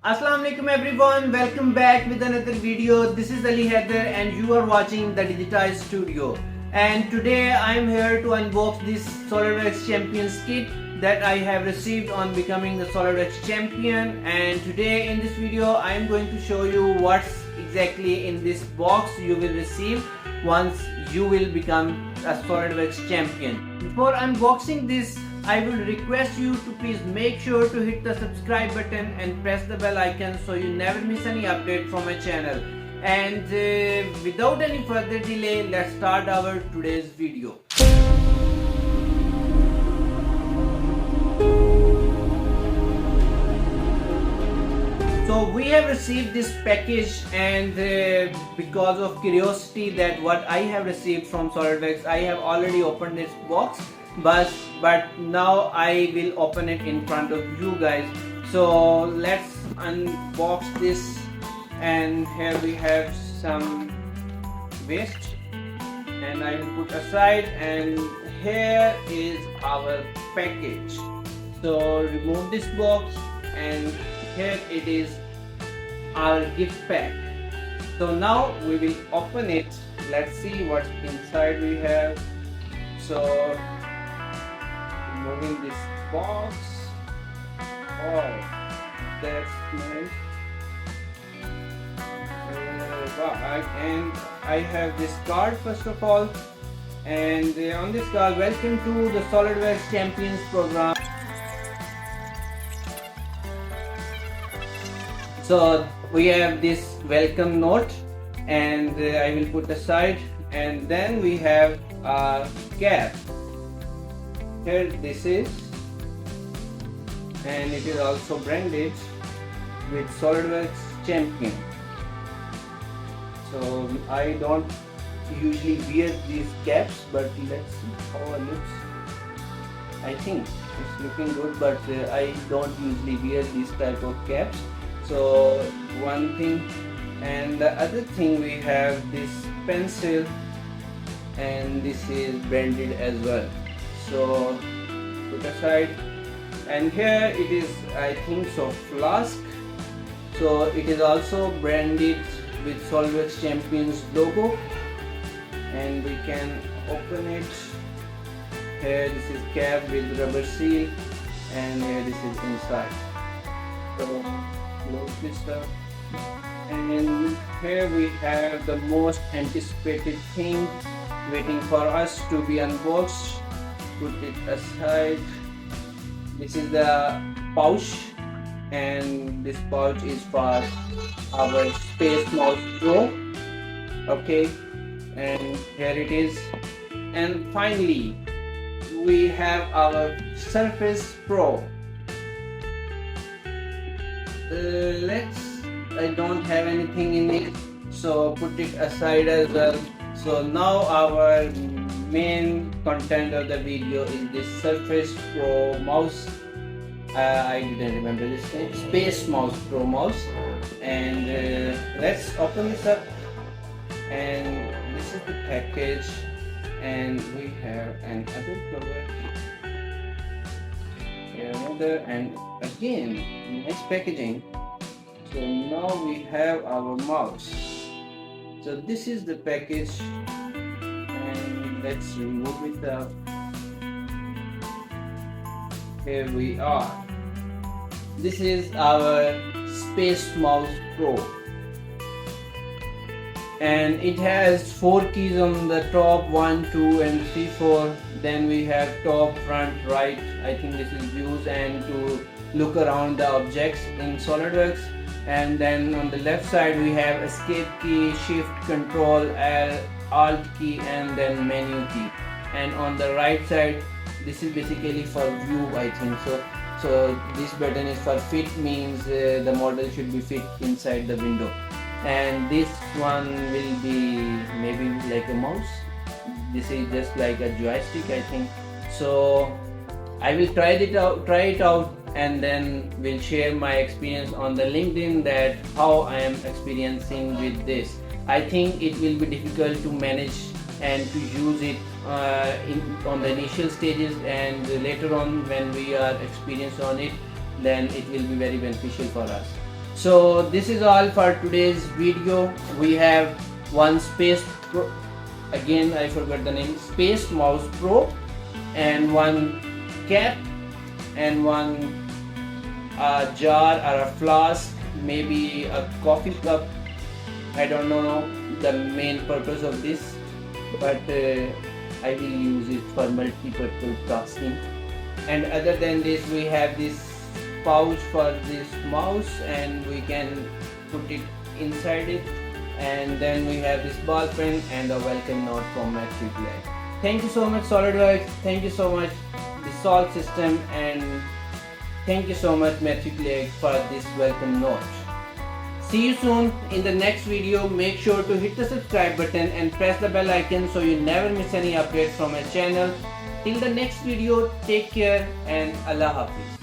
Assalamualaikum everyone, welcome back with another video. This is 𝙒𝙖𝙩𝙬 and you are watching the Digitize studio. And today I am here to unbox this Solidworks Champions kit that I have received on becoming the Solidworks Champion. And today in this video I am going to show you what's exactly in this box you will receive once you will become a Solidworks Champion. Before unboxing this, I will request you to please make sure to hit the subscribe button and press the bell icon so you never miss any update from my channel. And without any further delay, let's start our today's video. So we have received this package, and because of curiosity that what I have received from Solidworks, I have already opened this box. But now I will open it in front of you guys. So let's unbox this, and here we have some waste and I will put aside, and here is our package. So remove this box, and here it is, our gift pack. So now we will open it. Let's see what inside we have. So removing this box. Oh, that's nice. And I have this card first of all, and on this card, welcome to the Solidworks Champions program. So we have this welcome note, and I will put aside, and then we have a cap. Here this is, and it is also branded with Solidworks Champion. So I don't usually wear these caps, but let's see how it looks. I think it's looking good, but I don't usually wear these type of caps. So one thing, and the other thing, we have this pencil, and this is branded as well. So put aside, and here it is, I think so, flask. So it is also branded with Solidworks Champions logo, and we can open it. Here this is cap with rubber seal, and here this is inside. So close this up, and here we have the most anticipated thing waiting for us to be unboxed. Put it aside. This is the pouch, and this pouch is for our Space Mouse Pro. Okay, and here it is. And finally we have our Surface Pro. I don't have anything in it, so put it aside as well. So now our main content of the video is this Surface Pro mouse. I didn't remember this name, Space Mouse Pro mouse. And let's open this up, and this is the package, and we have another cover here, another, and again nice packaging. So now we have our mouse. So this is the package, and let's remove it up. Here we are. This is our Space Mouse Pro, and it has 4 keys on the top, 1, 2 and 3, 4. Then we have top, front, right. I think this is views and to look around the objects in Solidworks. And then on the left side we have escape key, shift, control, alt key, and then menu key. And on the right side, this is basically for view, I think so. So this button is for fit, means the model should be fit inside the window. And this one will be maybe like a mouse. This is just like a joystick, I think. So I will try it out, and then we'll share my experience on the LinkedIn, that how I am experiencing with this. I think it will be difficult to manage and to use it on the initial stages, and later on when we are experienced on it, then it will be very beneficial for us. So this is all for today's video. We have one Space Pro, again I forgot the name, Space Mouse Pro, and one cap, and one jar or a flask, maybe a coffee cup. I don't know the main purpose of this, but I will use it for multi-purpose tasking. And other than this, we have this pouch for this mouse, and we can put it inside it. And then we have this ball pen and a welcome note from 𝐿𝑖𝐻. Thank you so much Solidworks, thank you so much the Sol system, and thank you so much 𝐿𝑖𝐻 for this welcome note. See you soon in the next video. Make sure to hit the subscribe button and press the bell icon so you never miss any updates from my channel. Till the next video, take care and Allah Hafiz.